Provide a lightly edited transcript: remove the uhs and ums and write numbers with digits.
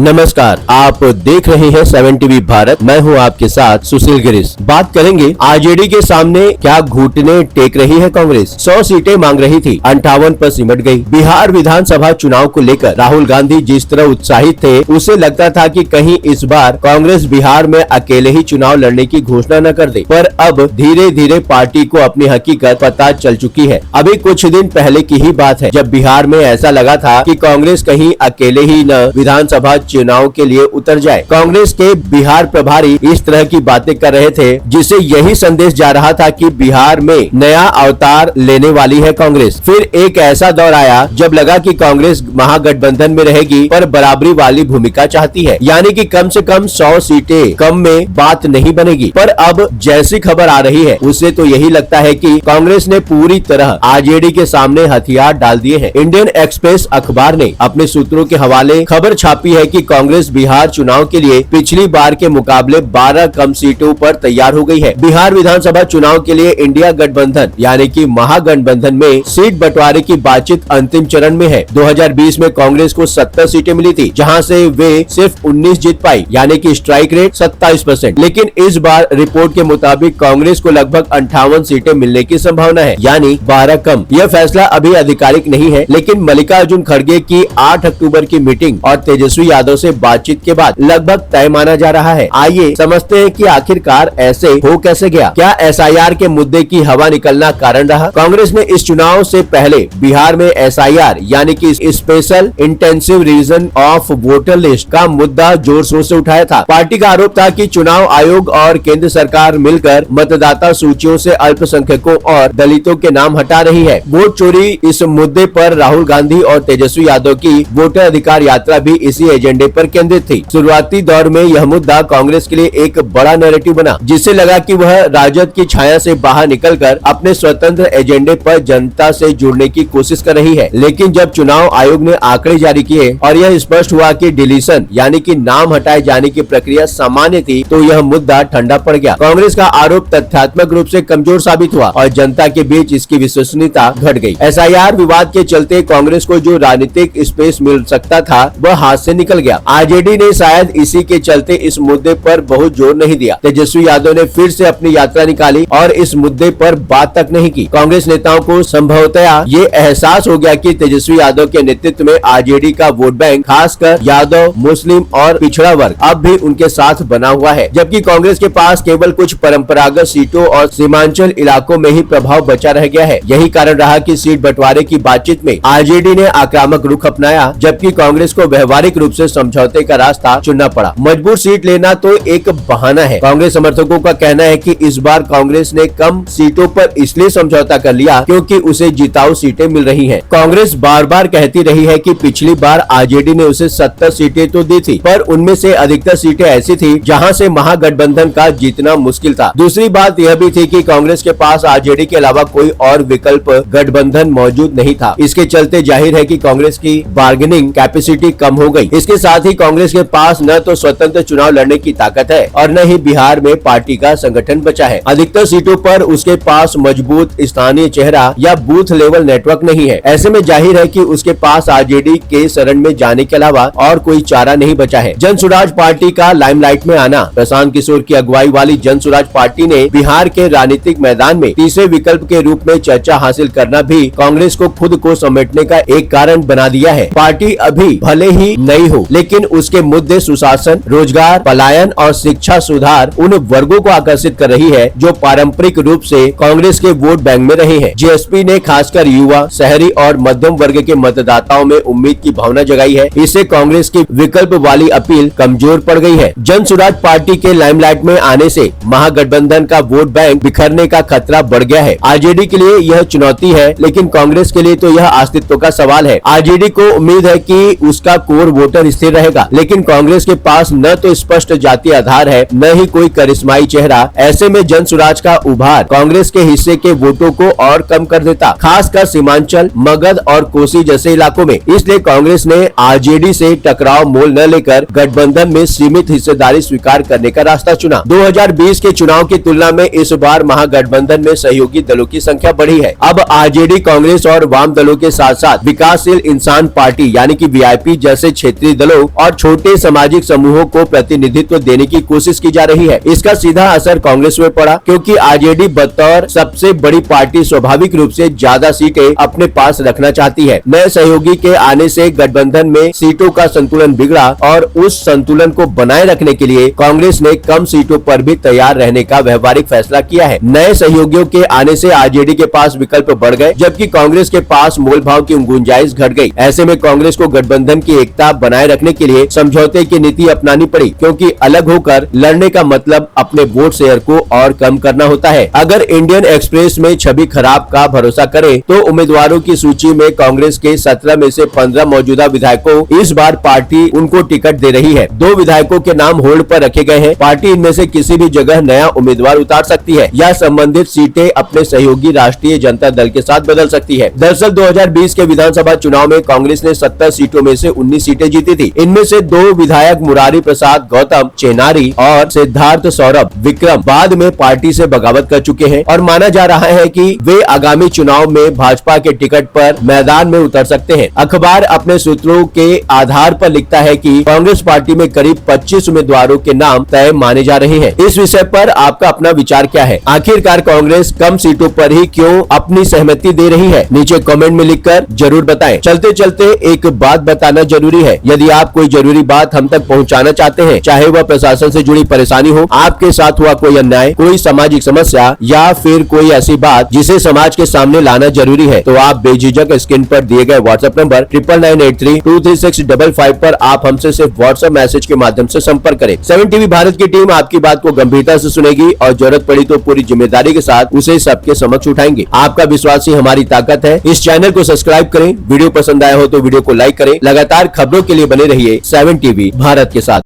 नमस्कार, आप देख रहे हैं 7 टीवी भारत। मैं हूं आपके साथ सुशील गिरीश। बात करेंगे आरजेडी के सामने क्या घुटने टेक रही है कांग्रेस। 100 सीटें मांग रही थी, 58 पर सिमट गई। बिहार विधानसभा चुनाव को लेकर राहुल गांधी जिस तरह उत्साहित थे, उसे लगता था कि कहीं इस बार कांग्रेस बिहार में अकेले ही चुनाव लड़ने की घोषणा न कर दे। पर अब धीरे धीरे पार्टी को अपनी हकीकत पता चल चुकी है। अभी कुछ दिन पहले की ही बात है जब बिहार में ऐसा लगा था कि कांग्रेस कहीं अकेले ही न विधानसभा चुनाव के लिए उतर जाए। कांग्रेस के बिहार प्रभारी इस तरह की बातें कर रहे थे, जिससे यही संदेश जा रहा था कि बिहार में नया अवतार लेने वाली है कांग्रेस। फिर एक ऐसा दौर आया जब लगा कि कांग्रेस महागठबंधन में रहेगी, पर बराबरी वाली भूमिका चाहती है, यानी कि कम से कम 100 सीटें कम में बात नहीं बनेगी। पर अब जैसी खबर आ रही है, उससे तो यही लगता है कि कांग्रेस ने पूरी तरह आरजेडी के सामने हथियार डाल दिए हैं। इंडियन एक्सप्रेस अखबार ने अपने सूत्रों के हवाले खबर छापी है कि कांग्रेस बिहार चुनाव के लिए पिछली बार के मुकाबले 12 कम सीटों पर तैयार हो गई है। बिहार विधानसभा चुनाव के लिए इंडिया गठबंधन यानी कि महागठबंधन में सीट बंटवारे की बातचीत अंतिम चरण में है। 2020 में कांग्रेस को 70 सीटें मिली थी, जहां से वे सिर्फ 19 जीत पाई, यानी कि स्ट्राइक रेट 27%। लेकिन इस बार रिपोर्ट के मुताबिक कांग्रेस को लगभग 58 सीटें मिलने की संभावना है, यानी 12 कम। यह फैसला अभी आधिकारिक नहीं है, लेकिन मल्लिकार्जुन खड़गे की 8 अक्टूबर की मीटिंग और तेजस्वी यादव से बातचीत के बाद लगभग तय माना जा रहा है। आइए समझते हैं कि आखिरकार ऐसे हो कैसे गया। क्या एसआईआर के मुद्दे की हवा निकलना कारण रहा? कांग्रेस ने इस चुनाव से पहले बिहार में एसआईआर यानी कि special intensive revision of voter list का मुद्दा जोर शोर से उठाया था। पार्टी का आरोप था कि चुनाव आयोग और केंद्र सरकार मिलकर मतदाता सूचियों से अल्पसंख्यकों और दलितों के नाम हटा रही है। वोट चोरी इस मुद्दे पर राहुल गांधी और तेजस्वी यादव की वोटर अधिकार यात्रा भी इसी एजेंडे पर केंद्रित थी। शुरुआती दौर में यह मुद्दा कांग्रेस के लिए एक बड़ा नैरेटिव बना, जिससे लगा कि वह राजद की छाया से बाहर निकलकर अपने स्वतंत्र एजेंडे पर जनता से जुड़ने की कोशिश कर रही है। लेकिन जब चुनाव आयोग ने आंकड़े जारी किए और यह स्पष्ट हुआ कि डिलीशन यानी कि नाम हटाए जाने की प्रक्रिया सामान्य थी, तो यह मुद्दा ठंडा पड़ गया। कांग्रेस का आरोप तथ्यात्मक रूप से कमजोर साबित हुआ और जनता के बीच इसकी विश्वसनीयता घट गई। एसआईआर विवाद के चलते कांग्रेस को जो राजनीतिक स्पेस मिल सकता था, वह हाथ से निकल गया। आरजेडी ने शायद इसी के चलते इस मुद्दे पर बहुत जोर नहीं दिया। तेजस्वी यादव ने फिर से अपनी यात्रा निकाली और इस मुद्दे पर बात तक नहीं की। कांग्रेस नेताओं को संभवतः ये एहसास हो गया कि तेजस्वी यादव के नेतृत्व में आरजेडी का वोट बैंक, खासकर यादव, मुस्लिम और पिछड़ा वर्ग, अब भी उनके साथ बना हुआ है, जबकि कांग्रेस के पास केवल कुछ परंपरागत सीटों और सीमांचल इलाकों में ही प्रभाव बचा रह गया है। यही कारण रहा कि सीट बंटवारे की बातचीत में आरजेडी ने आक्रामक रुख अपनाया, जबकि कांग्रेस को व्यवहारिक रूप से समझौते का रास्ता चुनना पड़ा। मजबूत सीट लेना तो एक बहाना है। कांग्रेस समर्थकों का कहना है कि इस बार कांग्रेस ने कम सीटों पर इसलिए समझौता कर लिया क्योंकि उसे जिताऊ सीटें मिल रही हैं। कांग्रेस बार बार कहती रही है कि पिछली बार आरजेडी ने उसे 70 सीटें तो दी थी, पर उनमें से अधिकतर सीटें ऐसी थी जहां से महागठबंधन का जीतना मुश्किल था। दूसरी बात यह भी थी कि कांग्रेस के पास आरजेडी के अलावा कोई और विकल्प गठबंधन मौजूद नहीं था। इसके चलते जाहिर है कि कांग्रेस की बार्गेनिंग कैपेसिटी कम हो गई। इसके साथ ही कांग्रेस के पास न तो स्वतंत्र चुनाव लड़ने की ताकत है और न ही बिहार में पार्टी का संगठन बचा है। अधिकतर सीटों पर उसके पास मजबूत स्थानीय चेहरा या बूथ लेवल नेटवर्क नहीं है। ऐसे में जाहिर है कि उसके पास आरजेडी के शरण में जाने के अलावा और कोई चारा नहीं बचा है। जन स्वराज पार्टी का लाइमलाइट में आना। प्रशांत किशोर की अगुवाई वाली जन स्वराज पार्टी ने बिहार के राजनीतिक मैदान में तीसरे विकल्प के रूप में चर्चा हासिल करना भी कांग्रेस को खुद को समेटने का एक कारण बना दिया है। पार्टी अभी भले ही नई हो, लेकिन उसके मुद्दे सुशासन, रोजगार, पलायन और शिक्षा सुधार उन वर्गों को आकर्षित कर रही है जो पारंपरिक रूप से कांग्रेस के वोट बैंक में रहे हैं। जेएसपी ने खासकर युवा, शहरी और मध्यम वर्ग के मतदाताओं में उम्मीद की भावना जगाई है। इससे कांग्रेस की विकल्प वाली अपील कमजोर पड़ गई है। जन स्वराज पार्टी के लाइमलाइट में आने से महागठबंधन का वोट बैंक बिखरने का खतरा बढ़ गया है। आरजेडी के लिए यह चुनौती है, लेकिन कांग्रेस के लिए तो यह अस्तित्व का सवाल है। आरजेडी को उम्मीद है कि उसका कोर वोटर स्थिर रहेगा, लेकिन कांग्रेस के पास न तो स्पष्ट जातीय आधार है, न ही कोई करिश्माई चेहरा। ऐसे में जन स्वराज का उभार कांग्रेस के हिस्से के वोटों को और कम कर देता, खासकर सीमांचल, मगध और कोसी जैसे इलाकों में। इसलिए कांग्रेस ने आरजेडी से टकराव मोल न लेकर गठबंधन में सीमित हिस्सेदारी स्वीकार करने का रास्ता चुना। 2020 के चुनाव की तुलना में इस बार महागठबंधन में सहयोगी दलों की संख्या बढ़ी है। अब आरजेडी, कांग्रेस और वाम दलों के साथ साथ विकासशील इंसान पार्टी यानी कि वीआईपी जैसे क्षेत्रीय दलों दलों और छोटे सामाजिक समूहों को प्रतिनिधित्व देने की कोशिश की जा रही है। इसका सीधा असर कांग्रेस में पड़ा, क्योंकि आरजेडी बतौर सबसे बड़ी पार्टी स्वाभाविक रूप से ज्यादा सीटें अपने पास रखना चाहती है। नए सहयोगी के आने से गठबंधन में सीटों का संतुलन बिगड़ा और उस संतुलन को बनाए रखने के लिए कांग्रेस ने कम सीटों पर भी तैयार रहने का व्यवहारिक फैसला किया है। नए सहयोगियों के आने से आरजेडी के पास विकल्प बढ़ गए, जबकि कांग्रेस के पास मोल भाव की गुंजाइश घट गई। ऐसे में कांग्रेस को गठबंधन की एकता बनाए रखने के लिए समझौते की नीति अपनानी पड़ी, क्योंकि अलग होकर लड़ने का मतलब अपने वोट शेयर को और कम करना होता है। अगर इंडियन एक्सप्रेस में छवि खराब का भरोसा करे तो उम्मीदवारों की सूची में कांग्रेस के 17 में से 15 मौजूदा विधायकों इस बार पार्टी उनको टिकट दे रही है। 2 विधायकों के नाम होल्ड पर रखे गए हैं। पार्टी इनमें से किसी भी जगह नया उम्मीदवार उतार सकती है या संबंधित सीटें अपने सहयोगी राष्ट्रीय जनता दल के साथ बदल सकती है। दरअसल 2020 के विधानसभा चुनाव में कांग्रेस ने 70 सीटों में से 19 सीटें जीती थी। इनमें से 2 विधायक मुरारी प्रसाद गौतम चेनारी और सिद्धार्थ सौरभ विक्रम बाद में पार्टी से बगावत कर चुके हैं और माना जा रहा है कि वे आगामी चुनाव में भाजपा के टिकट पर मैदान में उतर सकते हैं। अखबार अपने सूत्रों के आधार पर लिखता है कि कांग्रेस पार्टी में करीब 25 उम्मीदवारों के नाम तय माने जा रहे हैं। इस विषय पर आपका अपना विचार क्या है? आखिरकार कांग्रेस कम सीटों पर ही क्यों अपनी सहमति दे रही है? नीचे कमेंट में लिखकर जरूर बताएं। चलते चलते एक बात बताना जरूरी है। यदि आप कोई जरूरी बात हम तक पहुंचाना चाहते हैं, चाहे वह प्रशासन से जुड़ी परेशानी हो, आपके साथ हुआ कोई अन्याय, कोई सामाजिक समस्या या फिर कोई ऐसी बात जिसे समाज के सामने लाना जरूरी है, तो आप बेझिझक स्क्रीन पर दिए गए व्हाट्सएप नंबर 9998323655 पर आप हमसे सिर्फ व्हाट्सएप मैसेज के माध्यम से संपर्क करें। 7 टीवी भारत की टीम आपकी बात को गंभीरता से सुनेगी और जरूरत पड़ी तो पूरी जिम्मेदारी के साथ उसे सबके समक्ष उठाएंगे। आपका विश्वास ही हमारी ताकत है। इस चैनल को सब्सक्राइब करें, वीडियो पसंद आया हो तो वीडियो को लाइक करें। लगातार खबरों के लिए बने रहिए 7 टीवी भारत के साथ।